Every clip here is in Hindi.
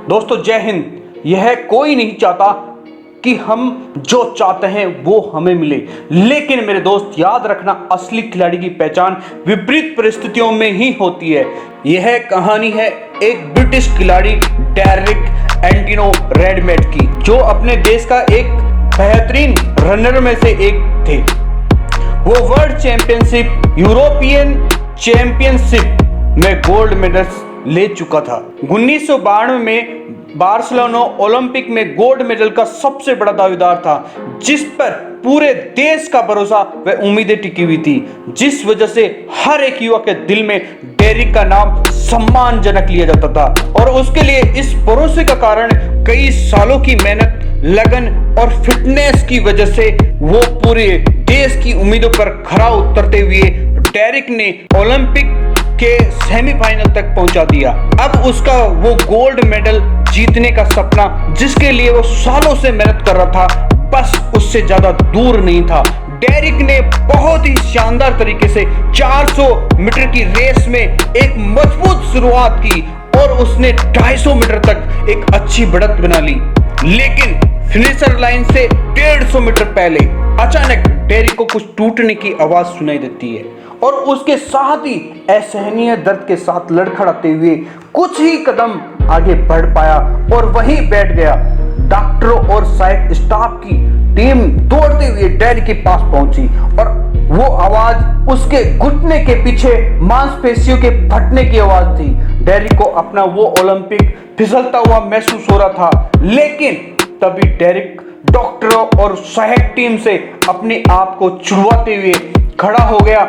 दोस्तों जय हिंद। यह कोई नहीं चाहता कि हम जो चाहते हैं वो हमें मिले, लेकिन मेरे दोस्त याद रखना, असली खिलाड़ी की पहचान विपरीत परिस्थितियों में ही होती है। यह कहानी है एक ब्रिटिश खिलाड़ी डेरिक एंटिनो रेडमेड की, जो अपने देश का एक बेहतरीन रनर में से एक थे। वो वर्ल्ड चैंपियनशिप, यूरोपियन चैंपियनशिप में गोल्ड मेडल्स ले चुका था। 1992 में बार्सिलोना ओलंपिक में गोल्ड मेडल का सबसे बड़ा दावेदार था, जिस पर पूरे देश का भरोसा व उम्मीदें टिकी हुई थी, जिस वजह से हर एक युवा के दिल में डेरिक का नाम सम्मानजनक लिया जाता था। और उसके लिए इस भरोसे का कारण कई सालों की मेहनत, लगन और फिटनेस की वजह से वो पूरे देश की उम्मीदों पर खरा उतरते हुए डेरिक ने ओलंपिक के सेमीफाइनल तक पहुंचा दिया। अब उसका वो गोल्ड मेडल जीतने का सपना, जिसके लिए वो सालों से मेहनत कर रहा था, बस उससे ज्यादा दूर नहीं था। डेरिक ने बहुत ही शानदार तरीके से 400 मीटर की रेस में एक मजबूत शुरुआत की और उसने 250 मीटर तक एक अच्छी बढ़त बना ली, लेकिन फिनिशर लाइन से 150 मीटर पहले अचानक डेरिक को कुछ टूटने की आवाज सुनाई देती है और उसके साथ ही असहनीय दर्द के साथ लड़खड़ाते हुए कुछ ही कदम आगे बढ़ पाया और वहीं बैठ गया। डॉक्टरों और सहायक स्टाफ की टीम दौड़ते हुए डेरिक के पास पहुंची और वो आवाज उसके घुटने के पीछे मांसपेशियों के फटने की आवाज थी। डेरिक को अपना वो ओलंपिक फिसलता हुआ महसूस हो रहा था, लेकिन तभी डेरिक डॉक्टरों और सहायक टीम से अपने आप को छुड़वाते हुए खड़ा हो गया,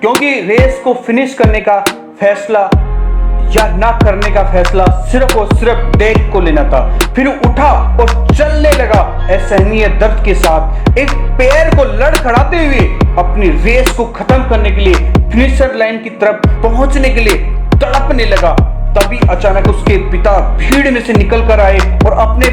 क्योंकि रेस को फिनिश करने का फैसला या ना करने का फैसला सिर्फ और सिर्फ डेरिक को लेना था। फिर उठा और चलने लगा असहनीय दर्द के साथ, एक पैर को लड़खड़ाते हुए अपनी रेस को खत्म करने के लिए, फिनिशर लाइन की तरफ पहुंचने के लिए तड़पने लगा। तभी अचानक उसके पिता भीड़ में से निकल कर आए और अपने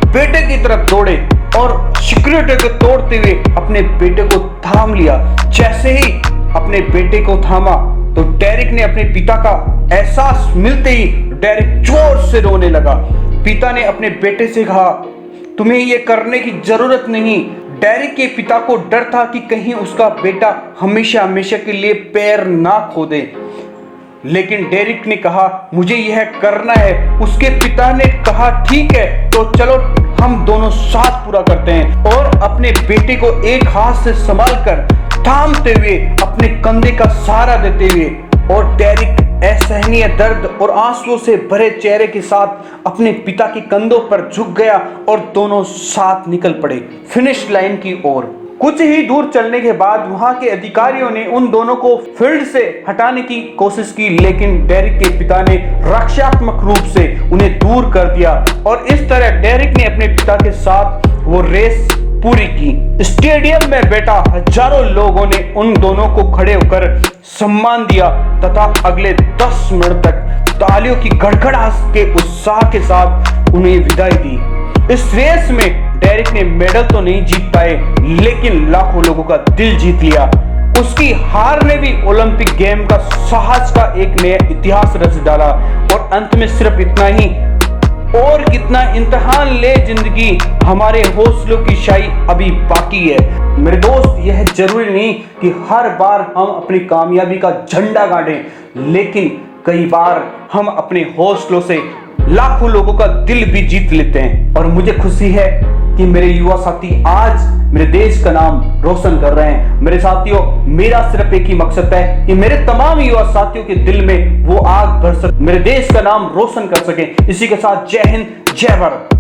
बेटे की तरफ दौड़े और सिक्योरिटी को तोड़ते हुए अपने बेटे को थाम लिया। जैसे ही अपने बेटे को थामा तो डेरिक ने अपने पिता का एहसास मिलते ही डेरिक जोर से रोने लगा। पिता ने अपने बेटे से कहा, तुम्हें ये करने की जरूरत नहीं। डेरिक के पिता को डर था कि कहीं उसका बेटा हमेशा हमेशा के लिए पैर ना खो दे, लेकिन डेरिक ने कहा, मुझे यह करना है। उसके पिता ने कहा, ठीक है तो चलो हम दोनों साथ पूरा करते हैं, और अपने बेटे को एक हाथ से संभाल कर थामते हुए अपने कंधे का सहारा देते हुए और डेरिक असहनीय दर्द और आंसुओं से भरे चेहरे के साथ अपने पिता के कंधों पर झुक गया और दोनों साथ निकल पड़े फिनिश लाइन की ओर। कुछ ही दूर चलने के बाद वहां के अधिकारियों ने उन दोनों को फील्ड से हटाने की कोशिश की, लेकिन डेरिक के पिता ने रक्षात्मक रूप से उन्हें दूर कर दिया और इस तरह डेरिक ने अपने पिता के साथ वो रेस पूरी की। स्टेडियम में बैठा हजारों लोगों ने उन दोनों को खड़े होकर सम्मान दिया तथा अगले 10 मिनट तक तालियों की गड़गड़ाहट के उत्साह के साथ उन्हें विदाई दी। इस रेस में डेरिक ने मेडल तो नहीं जीत पाए, लेकिन लाखों लोगों का दिल जीत लिया। उसकी हार ने भी ओलंपिक गेम का साहस का एक नया इतिहास रच डाला। और अंत में सिर्फ इतना ही, और कितना इम्तिहान ले जिंदगी, हमारे हौसलों की शाही अभी बाकी है। मेरे दोस्त, यह जरूरी नहीं कि हर बार हम अपनी कामयाबी का झंडा गाड़ें, लेकिन कई बार हम अपने हौसलों से लाखों लोगों का दिल भी जीत लेते हैं। और मुझे खुशी है कि मेरे युवा साथी आज मेरे देश का नाम रोशन कर रहे हैं। मेरे साथियों, मेरा सिर्फ एक ही मकसद है कि मेरे तमाम युवा साथियों के दिल में वो आग भर सके, मेरे देश का नाम रोशन कर सके। इसी के साथ जय हिंद, जय भारत।